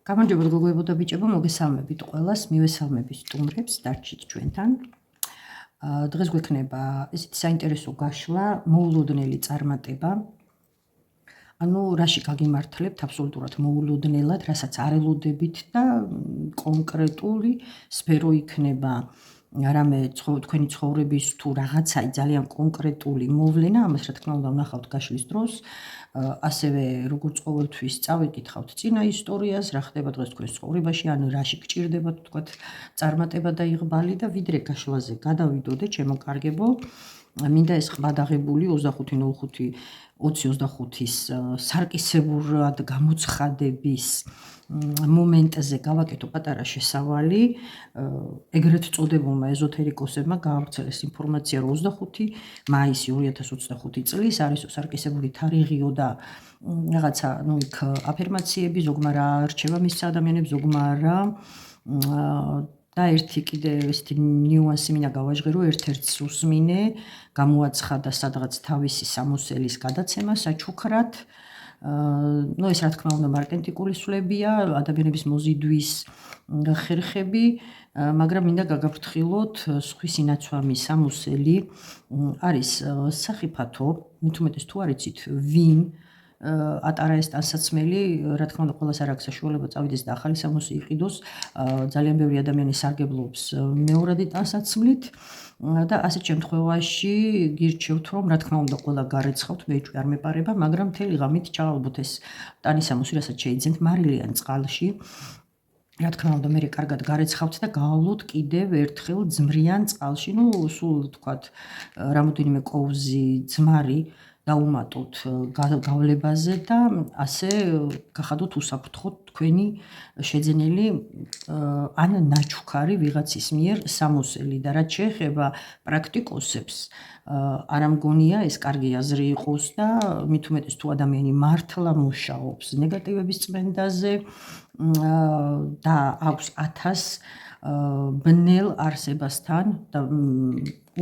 გამარჯობა გოგოებო და ბიჭებო, მოგესალმებით ყველას, მივესალმებით სტუმრებს, დარჩით ჩვენთან. დღეს გვექნება ესეთი საინტერესო გაშლა, მოულოდნელი წარმატება. ანუ რაში გაგიმართლებთ აბსოლუტურად მოულოდნელად, რასაც არ ელოდებით და კონკრეტული სფერო იქნება. რამე თქვენი ცხოვრების თუ რაღაცაი ძალიან კონკრეტული მოვლენა, ამას რა თქმა უნდა ვნახავთ გაშლის დროს. ასევე როგორც ყოველთვის წავიკითხავთ წინა ისტორიას, რა ხდება დღეს თქვენ ცხოვრებაში, ანუ რაში გჭირდებათ თქვათ წარმატება და იღბალი და ვიდრე გაშლაზე გადავიდოდე, ჩემო კარგებო, მინდა ეს ყბადაღებული 25/05/2025-ის სარკისებურად გამოცხადების მომენტზე გავაკეთო პატარა შესავალი. ეგრეთ წოდებულმა ეზოთერიკოსებმა გაავრცელეს ინფორმაცია, რომ 25 მაისი 2025 წლის არის სარკისებული თარიღიო და რაღაცა, იქ აფერმაციები, ზოგმა რა რჩება მისცა ადამიანებს, ზოგმა რა. და ერთი კიდე ესეთი ნიუანსი მინდა გავაჟღერო, ერთ-ერთს უსმინე, გამოაცხადა სადღაც თავისი სამოსელის გადაცემა საჩუქრად. ეს რა თქმა უნდა მარკეტინგული სვლებია, ადამიანების მოზიდვის ხერხები, მაგრამ მინდა გაგაფრთხილოთ, სხვის ინაცვამი სამოსელი არის სახიფათო, მით უმეტეს თუ არ იცით ვინ ატარა ეს ტანსაცმელი, რა თქმა უნდა ყველას არ აქვს საშუალება წავიდეს და ახალი სამოსი იყიდოს, ძალიან ბევრი ადამიანი სარგებლობს მეორადი ტანსაცმლით და ასეთ შემთხვევაში გირჩევთ, რომ რა თქმა უნდა ყველა გარეცხავთ, მეჭვი არ მეპარება, მაგრამ მთელი ღამით ჩაალბოთ ეს ტანისამოსი, რასაც შეიძენთ მარილიან წყალში. რა თქმა უნდა მე კარგად გარეცხავთ და გაავლოთ კიდევ ერთხელ ძმრიან წყალში, სულ თქვათ რამოდენიმე კოვზი ძმარი დაუმატოთ გავლებაზე და ასე გახადოთ უსაფრთხოდ თქვენი შეძენილი ან ნაჩუქარი ვიღაცის მიერ სამოსელი და რაც შეეხება პრაქტიკოსებს, არ ამგონია ეს კარგი აზრი იყოს და მით უმეტეს თუ ადამიანი მართლა მუშაობს ნეგატივების წმენდაზე და აქვს 1000 ბნელ არსებასთან და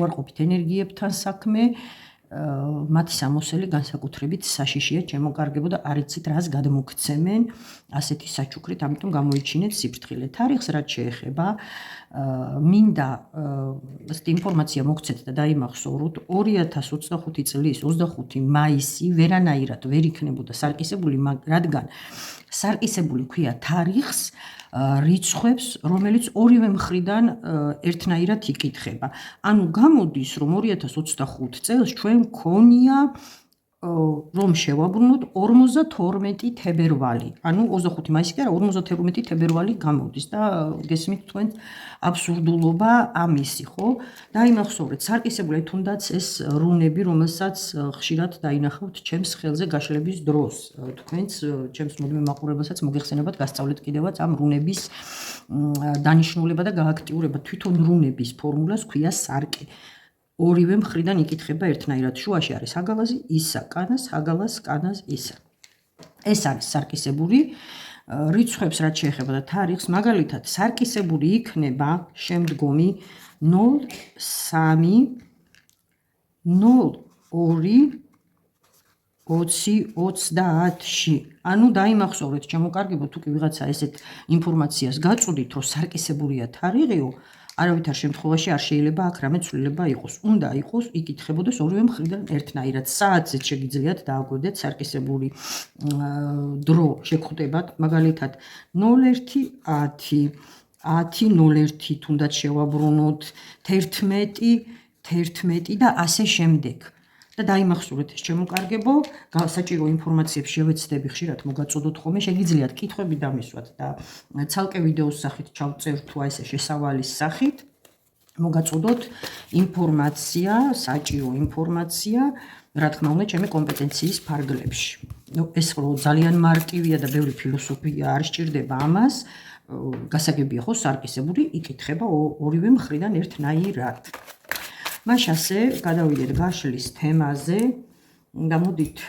უარყოფით ენერგიებთან საქმე, მათი სამოსელი განსაკუთრებით საშიშია, ჩემო კარგებო და არ იცით რას გადმოგცემენ ასეთი საჩუქრით, ამიტომ გამოიჩინეთ სიფრთხილე. თარიღს რაც შეეხება, მინდა ესეთი ინფორმაცია მოგცეთ და დაიმახსოვროთ, 2025 წლის 25 მაისი ვერანაირად ვერ იქნებოდა სარკისებული, რადგან სარკისებული ქვია თარიღს, რიცხვებს, რომელიც ორივე მხრიდან ერთნაირად იკითხება. ანუ გამოდის, რომ 2025 წელს ჩვენ გქონია რომ შევაბრუნოთ 52 თებერვალი. ანუ 25 მაისი კი არა, 52 თებერვალი გამოდის და გესმით თქვენ აბსურდულობა ამისი, ხო? დაიმახსოვრეთ, სარკისებული თუნდაც ეს რუნები, რომელსაც ხშირად დაინახავთ ჩემს ხელზე გაშლების დროს. თქვენც ჩემს მუდმივ მაყურებელსაც მოგეხსენებათ გასწავლეთ კიდევაც ამ რუნების დანიშნულება და გააქტიურება. თვითონ რუნების ფორმულას ქვია სარკე. ორივე მხრიდან იკითხება ერთნაირად. შუაში არის ჰაგალაზი, ისა, კანას, ჰაგალას, კანას, ისა. ეს არის სარკისებული. რიცხვებს რაც შეეხება და თარიღს, მაგალითად, სარკისებული იქნება შემდგომი 03 02 20-30-ში. ანუ დაიმახსოვრეთ, ჩემო კარგებო, თუ კი ვიღაცა ესეთ ინფორმაციას გაწვდით, რომ სარკისებულია თარიღიო, არავითარ შემთხვევაში არ შეიძლება აქ რამე ცვლილება იყოს. უნდა იყოს, იკითხებოდეს ორივე მხრიდან ერთნაირად. საათზეც შეგიძლიათ დააკვირდეთ სარკისებული დრო შეგხვდებათ, მაგალითად 01:10, 10:01 თუნდაც შევაბრუნოთ, 11:11 და ასე შემდეგ. და დაიმახსოვრეთ ეს ჩემო კარგებო, საჭირო ინფორმაციებს შევეცდები ხშირად მოგაწოდოთ ხოლმე, შეგიძლიათ კითხვები დამისვათ და ცალკე ვიდეოს სახით ჩავწერთ თუ ესე შესავალის სახით, მოგაწოდოთ ინფორმაცია, საჭირო ინფორმაცია, რა თქმა უნდა, ჩემი კომპეტენციის ფარგლებში. ეს რო ძალიან მარტივია და ბევრი ფილოსოფია არ სჭირდება ამას, გასაგებია ხო სარკისებული იკითხება ორივე მხრიდან ერთნაირად. მაშ ასე გადავიდეთ გაშლის თემაზე. გამოდით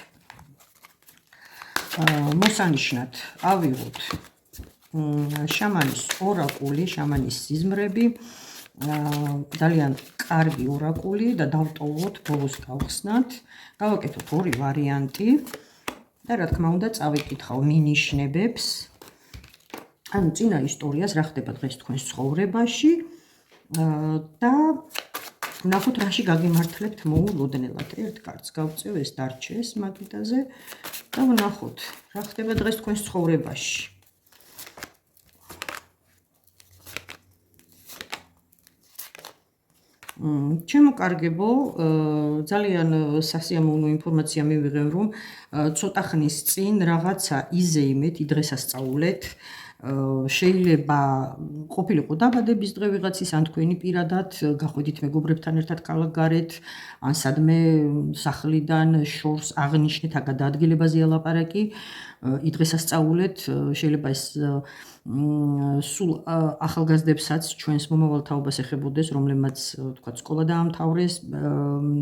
მოსანიშნად ავიღოთ შამანის ორაკული, შამანის სიზმრები, ძალიან კარგი ორაკული და დავტოვოთ, ბოლოს გავხსნათ. გავაკეთოთ ორი ვარიანტი და რა თქმა უნდა წავიკითხავ მინიშნებებს. ანუ წინა ისტორიას რა ხდება დღეს თქვენს ცხოვრებაში და ვნახოთ რაში გაგიმართლებთ მოულოდნელად. ერთ კარტს გავწევ, ეს დარჩეს მაგიდაზე და ვნახოთ რა ხდება დღეს თქვენს ცხოვრებაში. ჩემო კარგებო, ძალიან სასიამოვნო ინფორმაცია მივიღე, რომ ცოტა ხნის წინ რაღაცა იზეიმეთ, იდღესასწაულეთ. შეიძლება ყოფილიყო დაბადების დღე ვიღაცის, ან თქვენი პირადად გახვიდით მეგობრებთან ერთად ქალაქ გარეთ, ან სადმე სახლიდან შორს აღნიშნეთ, გადაადგილებაზეა ლაპარაკი, იდღესასწაულეთ, შეიძლება ეს სულ ახალგაზრდებსაც ჩვენს მომავალ თაობას ეხებოდეს, რომლებმაც თქვათ სკოლა დაამთავრეს,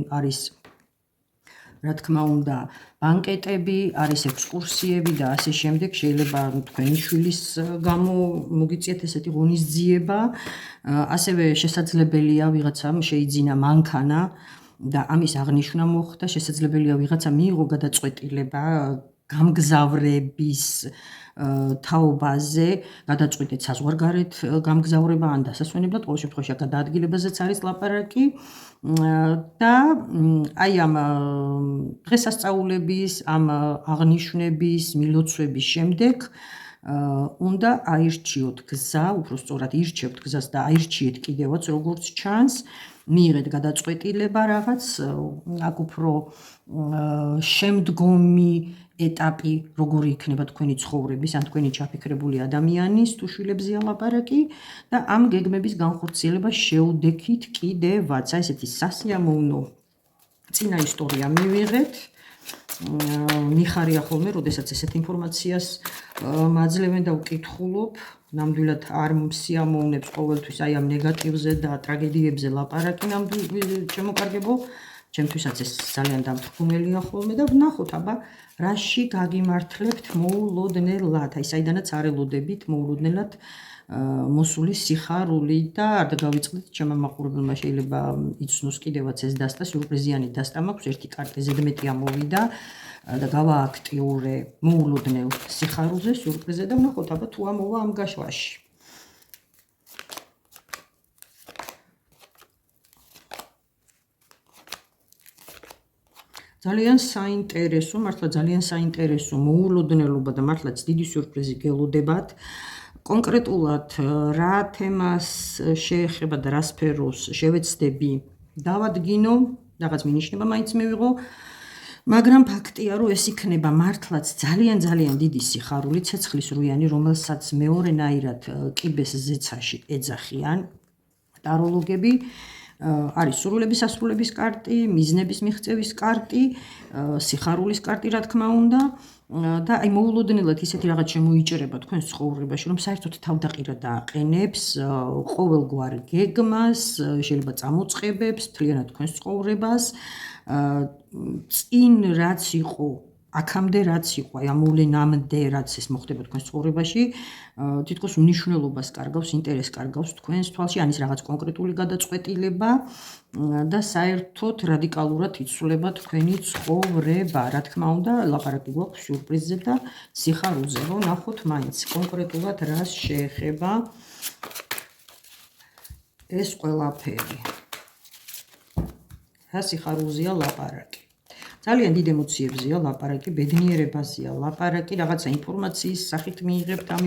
არის რა თქმა უნდა ბანკეტები, არის ექსკურსიები და ასე შემდეგ. შეიძლება თქვენი შვილის გამო მოგიწიეთ ესეთი ღონისძიება, ასევე შესაძლებელია ვიღაცამ შეიძინა მანქანა და ამის აღნიშვნა მოხდა, შესაძლებელია ვიღაცა მიიღო გადაწყვეტილება გამგზავრების თაობაზე, გადაწყვიტეთ საზღვარგარეთ გამგზავრება ან დასასვენებლად, ყოველ შემთხვევაში გადაადგილებაზეც არის ლაპარაკი და აი ამ დღესასწაულების, ამ აღნიშვნების, მილოცვების შემდეგ უნდა აირჩიოთ გზა, უბრალოდ ირჩევთ გზას და აირჩიეთ კიდევაც როგორც ჩანს, მიიღეთ გადაწყვეტილება რაღაც, აქ უფრო შემდგომი ეტაპი როგორი იქნება თქვენი ცხოვრების, ან თქვენი ჩაფიქრებული ადამიანის თუ შვილებზეა ლაპარაკი და ამ გეგმების განხორციელება შეუდექით კიდევაც. აი ესეთი სასიამოვნო წინა ისტორია მივიღეთ. მიხარია ხოლმე, როდესაც ესეთ ინფორმაციას მაძლევენ და ვკითხულობ, ნამდვილად არ მსიამოვნებს ყოველთვის აი ამ ნეგატივზე და ტრაგედიებზე ლაპარაკი, ნამდვილად შემოკარგებო, ჩემთვისაც ეს ძალიან დამთრქმელია ხოლმე და ვნახოთ, აბა რაში გაგიმართლებთ მოულოდნელად, აი საიდანაც არ ელოდებით მოულოდნელად მოსული სიხარული და არ დავიწყდით, ჩემმა მაყურებელმა შეიძლება იცნოს კიდევაც ეს დასტა, სიურპრიზიანი დასტა მაქვს, ერთი კარტი ზედმეტი ამოვიდა და გავააქტიურე მოულოდნელ სიხარულზე, სიურპრიზზე და ვნახოთ, აბა თუ ამოვა ამ გაშვაში. ძალიან საინტერესო, მართლა ძალიან საინტერესო მოულოდნელობა და მართლაც დიდი სიურპრიზი გელოდებათ. კონკრეტულად რა თემას შეეხება და რა სფეროს შევეცდები დავადგინო, რაღაც მინიშნება მაინც მივიღო, მაგრამ ფაქტია, რომ ეს იქნება მართლაც ძალიან დიდი სიხარული, ცეცხლისრუიანი, რომელსაც მეორენაირად კიბეს ზეცაში ეძახიან ტაროლოგები. არის სურვილების ასრულების კარტი, მიზნების მიღწევის კარტი, სიხარულის კარტი, რა თქმა უნდა და აი მოულოდნელად ისეთი რაღაც შემოიჭრება თქვენს ცხოვრებაში, რომ საერთოდ თავდაყირა დააყენებს ყოველგვარ გეგმას, შეიძლება წამოწყებებს, მთლიანად თქვენს ცხოვრებას, წინ რაც იყო, აქამდე რაც იყო, აი ამ მოვლენამდე რაც ეს მოხდება თქვენს ცხოვრებაში, თითქოს მნიშვნელობას კარგავს, ინტერესს კარგავს თქვენს თვალში, ან ის რაღაც კონკრეტული გადაწყვეტილება და საერთოდ რადიკალურად იცვლება თქვენი ცხოვრება. რა თქმა უნდა, ლაპარაკი გვაქვს სიურპრიზზე და სიხარულზე, რომ ნახოთ მაინც კონკრეტულად რას შეეხება ეს ყველაფერი. რა სიხარულზეა ლაპარაკი. ძალიან დიდ ემოციებზეა ლაპარაკი, ბედნიერებაზეა ლაპარაკი, რაღაცა ინფორმაციის სახით მიიღებთ ამ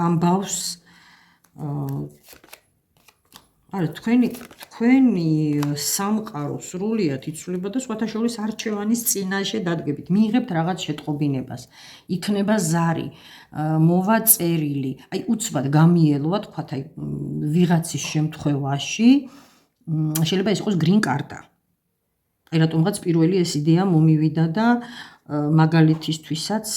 ამბავს. არა, თქვენი სამყარო სრულიად იცვლება და სხვათა შორის არჩევანის წინაშე დადგებით. მიიღებთ რაღაც შეტყობინებას. იქნება ზარი, მოვაწერილი, აი უცბად გამიელოვა, თქვათ აი ვიღაცის შემთხვევაში, შეიძლება ეს იყოს green card-ა. აი რატომღაც პირველი ეს იდეა მომივიდა და მაგალითისთვისაც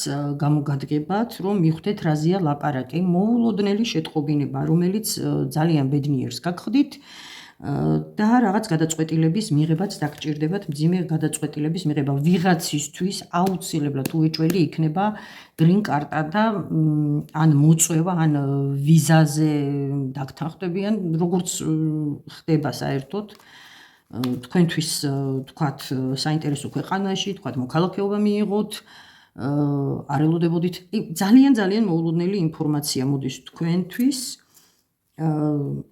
გამოგადგებათ, რომ მიხვდეთ რაზეა ლაპარაკი, მოულოდნელი შეტყობინება, რომელიც ძალიან ბედნიერს გაგხდით და რაღაც გადაწყვეტილების მიღებაც დაგჭირდებათ, მძიმე გადაწყვეტილების მიღება ვიღაცისთვის აუცილებლად უეჭველი იქნება green card-ა და ან მოწვევა, ან ვიზაზე დაგთანხმდებიან, როგორც ხდება საერთოდ. თქვენთვის თქვათ საინტერესო ქვეყანაში, თქვათ მოქალაქეობა მიიღოთ, არ ელოდებოდით ძალიან მოულოდნელი ინფორმაცია მოდის თქვენთვის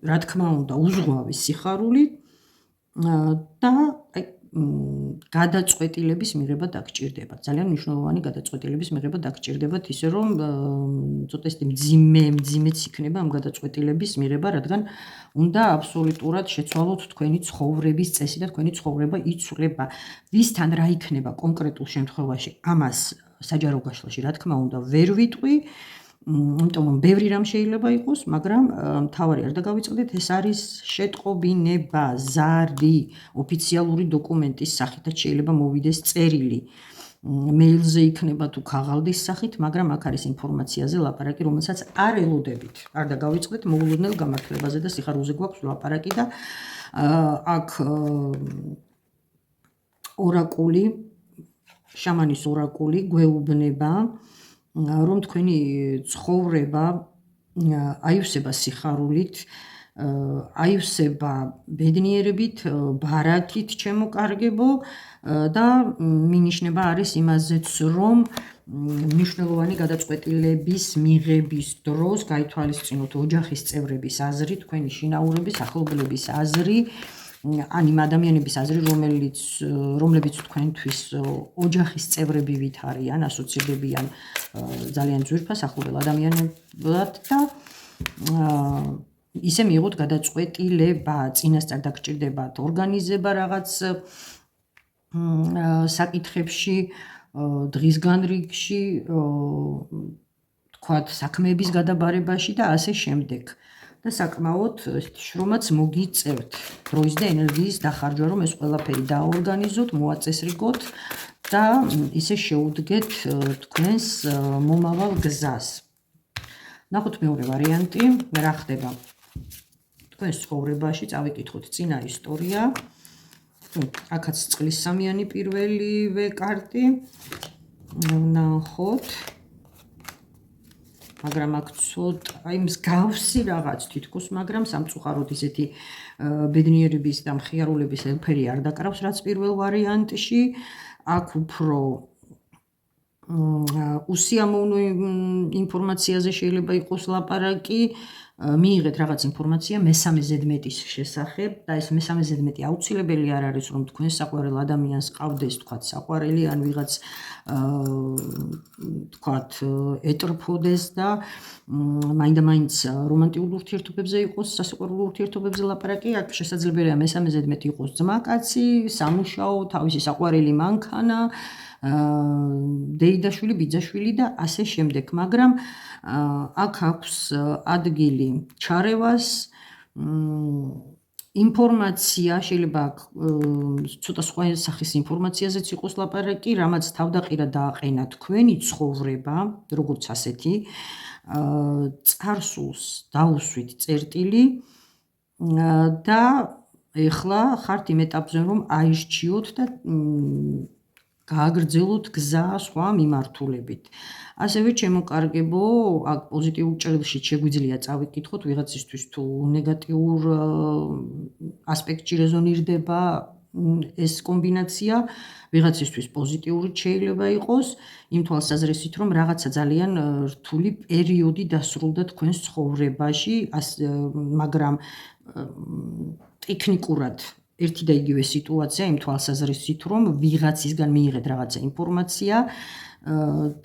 რა თქმა უნდა უზღვავი სიხარული და გადაწყვეტილების მიღება დაგჭირდებათ. ძალიან მნიშვნელოვანი გადაწყვეტილების მიღება დაგჭირდებათ, ისე რომ ცოტა ისეთი მძიმეც იქნება ამ გადაწყვეტილების მიღება, რადგან უნდა აბსოლუტურად შეცვალოთ თქვენი ცხოვრების წესი და თქვენი ცხოვრება იცვლება. ვისთან რა იქნება კონკრეტულ შემთხვევაში, ამას საჯარო გაშლაში რა თქმა უნდა ვერ ვიტყვი. იმიტომ რომ ბევრი რამ შეიძლება იყოს, მაგრამ მთავარი არ დაგავიწყდეთ, ეს არის შეტყობინება, ზარი, ოფიციალური დოკუმენტის სახითაც შეიძლება მოვიდეს წერილი. მეილზე იქნება თუ ქაღალდის სახით, მაგრამ აქ არის ინფორმაციაზე ლაპარაკი, რომელსაც არ ელოდებით. არ დაგავიწყდეთ, მოულოდნელ გამართლებაზე და სიხარულზე გვაქვს ლაპარაკი და აქ ორაკული, შამანის ორაკული გვეუბნება რომ თქვენი ცხოვრება აივსება სიხარულით, აივსება ბედნიერებით, ბარაქით, ჩემო კარგებო და მინიშნება არის იმაზეც, რომ მნიშვნელოვანი გადაწყვეტილების მიღების დროს გაითვალისწინოთ ოჯახის წევრების აზრი, თქვენი შინაურების, ახლობლების აზრი, ან იმ ადამიანების აზრი, რომლებიც თქვენთვის ოჯახის წევრებივით არიან, ასოცირდებიან ძალიან ძვირფას ახლობელ ადამიანებად და ისე მიიღოთ გადაწყვეტილება, წინასწარ დაგჭირდებათ ორგანიზება რაღაც საკითხებში, დღის განრიგში, თქვათ საქმეების გადაბარებაში და ასე შემდეგ. და საკმაოდ შრომაც მოგიწევთ დროის და ენერგიის დახარჯვა, რომ ეს ყველაფერი დაორგანიზოთ, მოაწესრიგოთ და ისე შეუდგეთ თქვენს მომავალ გზას. ნახოთ მეორე ვარიანტი, რა ხდება თქვენს ცხოვრებაში, წავიკითხოთ წინა ისტორია. აქაც წყლის სამიანი პირველივე კარტი. ნახოთ. მაგრამ აქ ცოტა მსგავსი რაღაც თითქოს, მაგრამ სამწუხაროდ ისეთი ბედნიერების და მხიარულების ელფერი არ დაკრავს, რაც პირველ ვარიანტში. აქ უფრო უსიამოვნო ინფორმაციაზე შეიძლება იყოს ლაპარაკი, მიიღეთ რაღაც ინფორმაცია მესამე ზედმეტის შესახებ და ეს მესამე ზედმეტი აუცილებელი არ არის, რომ თქვენ საყვარელ ადამიანს ყავდეს, თქვათ, საყვარელი ან ვიღაც თქვათ, ეტრფოდეს და მაინდა-მაინც რომანტიკულ ურთიერთობებზე იყოს, სასიყვარულო ურთიერთობებზე ლაპარაკი, აქ შესაძლებელია მესამე ზედმეტი იყოს ძმა-კაცი, სამუშაო, თავისი საყვარელი მანქანა, დეიდაშვილი, ბიძაშვილი და ასე შემდეგ, მაგრამ აქ აქვს ადგილი ჩარევას, ინფორმაცია შეიძლება ცოტა სხვა სახის ინფორმაციაზეც იყოს ლაპარაკი, რამაც თავდაყირა დააყენა თქვენი ცხოვრება, როგორც ასეთი, წარსულს დაუსვით წერტილი და ეხლა ხართ იმ ეტაპზე, რომ აირჩიოთ და გააგრძელოთ გზა სხვა მიმართულებით. ასევე ჩემო კარგებო, აქ პოზიტიურ ჭრილში შეგვიძლია წავიკითხოთ ვიღაცისთვის თუ ნეგატიურ ასპექტში რეზონირდება ეს კომბინაცია, ვიღაცისთვის პოზიტიური შეიძლება იყოს, იმ თვალსაზრისით, რომ რაღაცა ძალიან რთული პერიოდი დასრულდა თქვენს ცხოვრებაში, მაგრამ ტექნიკურად ერთი და იგივე სიტუაცია იმ თვალსაზრისით, რომ ვიღაცისგან მიიღეთ რაღაცა ინფორმაცია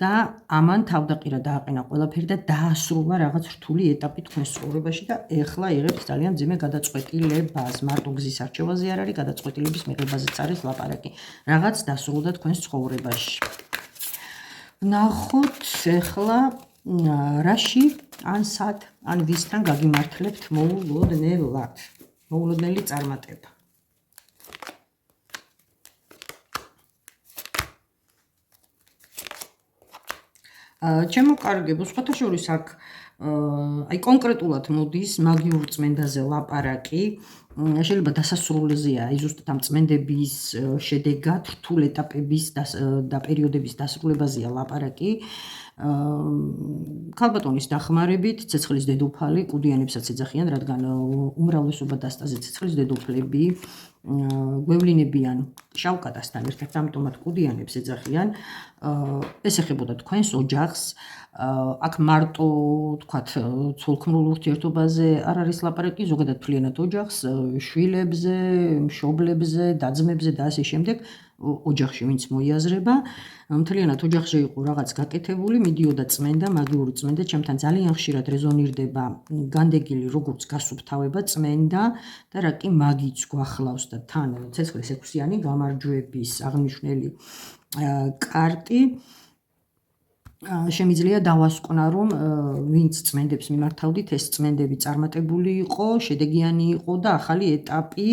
და ამან თავდაყირა დააყენა ყველაფერი და დაასრულა რაღაც რთული ეტაპი თქვენს ცხოვრებაში და ეხლა იღებთ ძალიან მძიმე გადაწყვეტილებას. მარტო გზის არჩევაზე არ არის, გადაწყვეტილების მიღებაზეც არის ლაპარაკი. რაღაც დასრულდა თქვენს ცხოვრებაში. ნახოთ ეხლა რაში ან სად ან ვისთან გაგიმართლებთ მოულოდნელად. მოულოდნელი წარმატება. ჩემო კარგებო, სხვათა შორის აქ აი კონკრეტულად მოდის მაგიურ წმენდაზე ლაპარაკი, შეიძლება დასასრულზეა, აი ზუსტად ამ წმენდების შედეგად რთულ ეტაპების და პერიოდების დასრულებაზეა ლაპარაკი. ქალბატონის დახმარებით ცეცხლის დედოფალი კუდიანებსაც ეძახიან, რადგან უმრავლესობა დასტაზე ცეცხლის დედოფლები გვევლინებიან შავკატასთან ერთად, ამიტომაც კუდიანებს ეძახიან. ეს ეხებოდა თქვენს ოჯახს. აქ მარტო თქვათ ცოლ-ქმრულ ურთიერთობაზე არ არის ლაპარაკი, ზოგადად მთლიანად ოჯახს, შვილებზე, მშობლებზე, და-ძმებზე და ასე შემდეგ, ოჯახში ვინც მოიაზრება, მთლიანად ოჯახში იყო რაღაც გაკეთებული, მიდიოდა წმენდა, მაგიური წმენდა, ჩემთან ძალიან ხშირად რეზონირდება განდეგილი როგორც გასუფთავება წმენდა და რა კი მაგიც გვახლავს და თან ცეცხლის 6-იანი გამარჯვების აღნიშნული კარტი. შემიძლია დავასკვნა, რომ ვინც წმენდებს მიმართავდით, ეს წმენდები წარმატებული იყო, შედეგიანი იყო და ახალი ეტაპი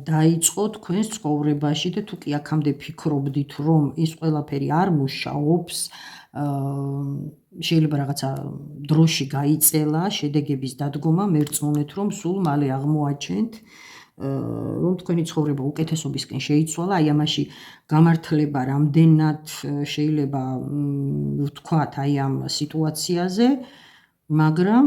დაიწყო თქვენს ცხოვრებაში და თუ კი აქამდე ფიქრობდით, რომ ის ყველაფერი არ მუშაობს, შეიძლება რაღაცა დროში გაიწელა შედეგების დადგომა, მერწმუნეთ, რომ სულ მალე აღმოაჩენთ, რომ თქვენი ცხოვრება უკეთესობისკენ შეიცვალა, აი ამაში გამართლება რამდენად შეიძლება ვთქვათ აი ამ სიტუაციაზე, მაგრამ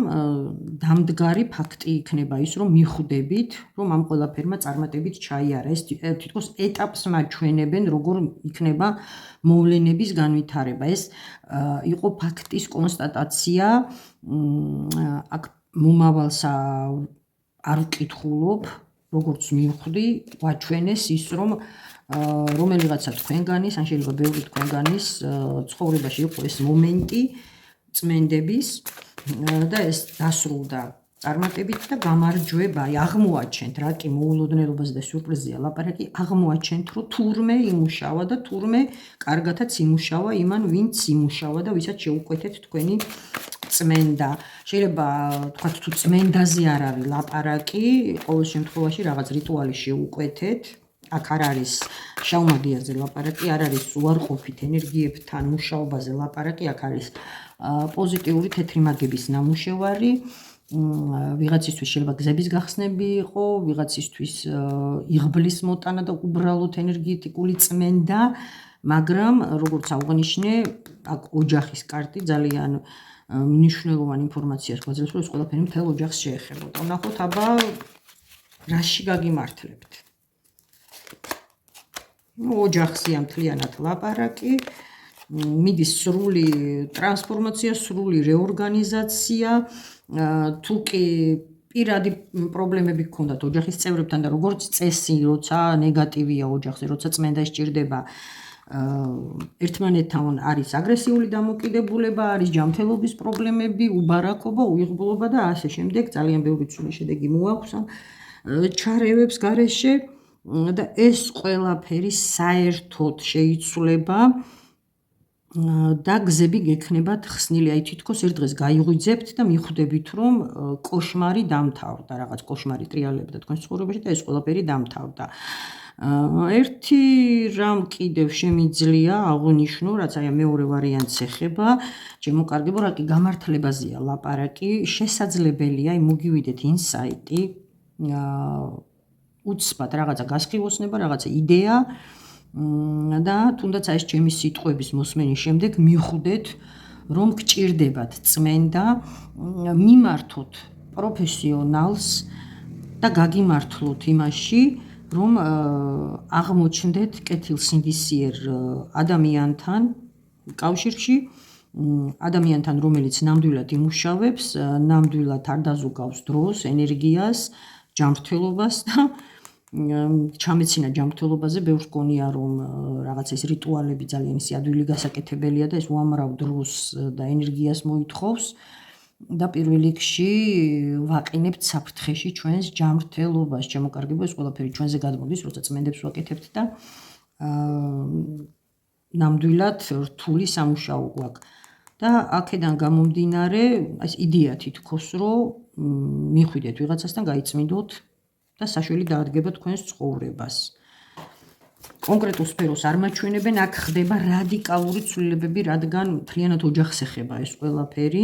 დამდგარი ფაქტი იქნება ის, რომ მიხვდებით, რომ ამ ყველაფერმა წარმატებით ჩაიარა. ეს თითქოს ეტაპს მაჩვენებენ, როგორ იქნება მოვლენების განვითარება. ეს იყო ფაქტის კონსტატაცია. აქ მომავალს არ ვკითხულობ, როგორც მივხვდი, ვაჩვენეს ის, რომ რომელიღაცა თქვენგანის, ან შეიძლება ბევრი თქვენგანის ცხოვრებაში იყო ეს მომენტი წმენდების და ეს დასრულდა წარმატებით და გამარჯვება, აი აღმოაჩენთ, რა კი მოულოდნელობაზე და სიურპრიზია ლაპარაკი, აღმოაჩენთ, რომ თურმე იმუშავა და თურმე კარგათაც იმუშავა იმან, ვინც იმუშავა და ვისაც შეუკვეთეთ თქვენი წმენდა. შეიძლება თქვათ თუ წმენდაზე არ არის ლაპარაკი, ყოველ შემთხვევაში რაღაც რიტუალი შეუკვეთეთ. აქ არ არის შავმაგიაზე ლაპარაკი, არ არის უარყოფით ენერგიებთან მუშაობაზე ლაპარაკი, აქ არის პოზიტიური თეთრი მაგების ნამუშევარი. ვიღაცისთვის შეიძლება გზების გახსნები იყო, ვიღაცისთვის იღბლის მოტანა და უბრალოდ ენერგეტიკული წმენდა, მაგრამ როგორც აღვნიშნე, აქ ოჯახის კარტი ძალიან მნიშვნელოვანი ინფორმაციას გვაძლევს, რომ ეს ყველაფერი მთელ ოჯახს შეეხებოდა. ვნახოთ აბა რაში გაგიმართლებთ. ოჯახზეა მთლიანად ლაპარაკი, მიდის სრული ტრანსფორმაცია, სრული რეორგანიზაცია, თუ კი პირადი პრობლემები გქონდათ ოჯახის წევრებთან და როგორც წესი, როცა ნეგატივია ოჯახზე, როცა წმენდა სჭირდება, ერთმანეთთან არის აგრესიული დამოკიდებულება, არის ჯანმრთელობის პრობლემები, უბარაკობა, უიღბლობა და ასე შემდეგ, ძალიან ბევრი ცუდი შედეგი მოაქვს ამ ჩარევებს გარეშე და ეს ყველაფერი საერთოდ შეიცვლება და გზები გექნებათ ხსნილი. აი თითქოს ერთ დღეს გაიღვიძებთ და მიხვდებით, რომ კოშმარი დამთავრდა, რაღაც კოშმარი ტრიალებდა თქვენს ცხოვრებაში და ეს ყველაფერი დამთავრდა. ერთი რამ კიდევ შემიძლია აღვნიშნო, რაც აი მეორე ვარიანტს ეხება, ჩემო კარგებო, რა კი გამართლებაზეა ლაპარაკი, შესაძლებელია, აი მოგივიდეთ ინსაიტი, უცბად რაღაცა გასხივოსნება, რაღაცა იდეა და თუნდაც ეს ჩემი სიტყვების მოსმენის შემდეგ მიხვდეთ, რომ გჭირდებათ წმენდა, მიმართოთ პროფესიონალს და გაგიმართლოთ იმაში, რომ აღმოჩნდეთ კეთილსინდისიერ ადამიანთან კავშირში, ადამიანთან, რომელიც ნამდვილად იმუშავებს, ნამდვილად არ დაზუგავს დროს, ენერგიას, ჯანმრთელობას და ჩამეცინა ჯანმრთელობაზე, ბევრს გონია, რომ რაღაც ეს რიტუალები ძალიან ისე ადვილი გასაკეთებელია და ეს უამრავ დროს და ენერგიას მოითხოვს და პირველ რიგში ვაყენებთ საფრთხეში ჩვენს ჯანმრთელობას. ჩემო კარგებო, ეს ყველაფერი ჩვენზე გადმოდის, როცა წმენდებს ვაკეთებთ და ნამდვილად რთული სამუშაო გვაქვს. და აქედან გამომდინარე, ეს იდეა თითქოს, რომ მიხვიდეთ ვიღაცასთან, გაიწმინდოთ და საშველი დაადგება თქვენს ცხოვრებას. კონკრეტულ სფეროს არ მაჩვენებენ, აქ ხდება რადიკალური ცვლილებები, რადგან მთლიანად ოჯახს ეხება ეს ყველაფერი.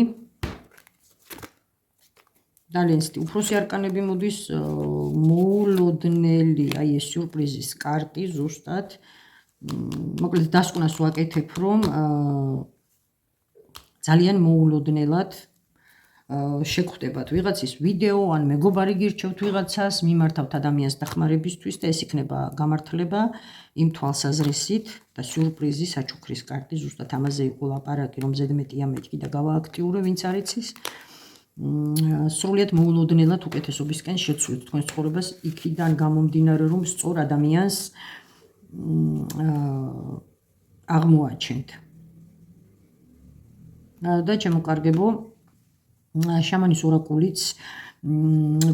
ძალიან ცივი უფროსი არკანები მოდის, მოულოდნელი, აი ეს სიურპრიზის კარტი ზუსტად. მოკლედ დასკვნას ვაკეთებ, რომ ძალიან მოულოდნელად შეგხვდებათ ვიღაცის ვიდეო, ან მეგობარი გირჩევთ ვიღაცას, მიმართავთ ადამიანს დახმარებისთვის და ეს იქნება გამართლება იმ თვალსაზრისით და სიურპრიზი საჩუქრის კარტი ზუსტად ამაზე იყო ლაპარაკი, რომ ზედმეტია მეთქი და გავააქტიურე, ვინც არ იცის. სრულიად მოულოდნელად უკეთესობისკენ შეცვლით თქვენს ცხოვრებას იქიდან გამომდინარე, რომ სწორ ადამიანს აღმოაჩენთ. და ჩემო კარგებო, შამანის ორაკულიც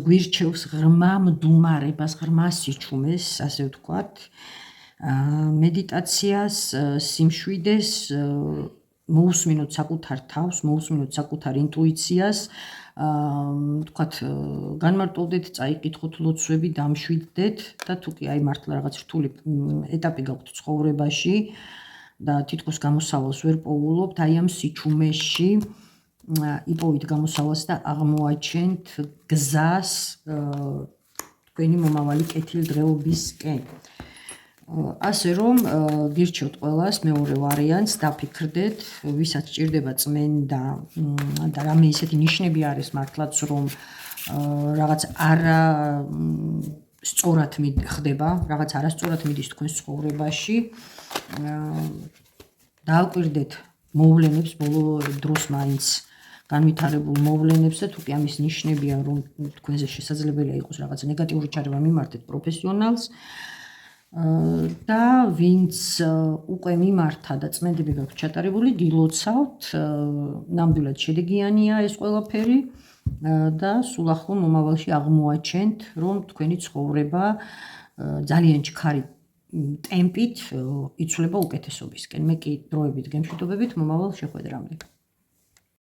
გვირჩევს ღრმა მდუმარებას, ღრმა სიჩუმეს, ასე ვთქვათ, მედიტაციას, სიმშვიდეს, მოусმინოთ საკუთარ თავს, მოусმინოთ საკუთარ ინტუიციას, ვთქვათ, განმარტოვდეთ, წაიკითხოთ ლოცვები, დამშვიდდეთ და თუ კი აი მართლა რაღაც რთული ეტაპი გაქვთ ცხოვრებაში და თითქოს გამოსავალს ვერ პოულობთ, აი ამ სიჩუმეში იპოვით გამოსავალს და აღმოაჩენთ გზას თქვენი მომავალი კეთილდღეობისკენ. ასე რომ გირჩევთ ყველას მეორე ვარიანტს, დაფიქრდეთ, ვისაც სჭირდება წმენდა და რამე ისეთი ნიშნები არის მართლაც, რომ რაღაც არა სწორად ხდება, რაღაც არასწორად მიდის თქვენს ცხოვრებაში. დააკვირდეთ მოვლენებს, ბოლო დროს მაინც განვითარებულ მოვლენებს და თუ კი ამის ნიშნებია, რომ თქვენზე შესაძლებელია იყოს რაღაც ნეგატიური ჩარევა, მიმართეთ პროფესიონალს. და ვინც უკვე მიმართა და წმენდები გაქვთ ჩატარებული, გილოცავთ, ნამდვილად შედეგიანია ეს ყველაფერი და სულ ახლო მომავალში აღმოაჩენთ, რომ თქვენი ცხოვრება ძალიან ჩქარი ტემპით იცვლება უკეთესობისკენ. მე კი დროებით გემშვიდობებით მომავალ შეხვედრამდე.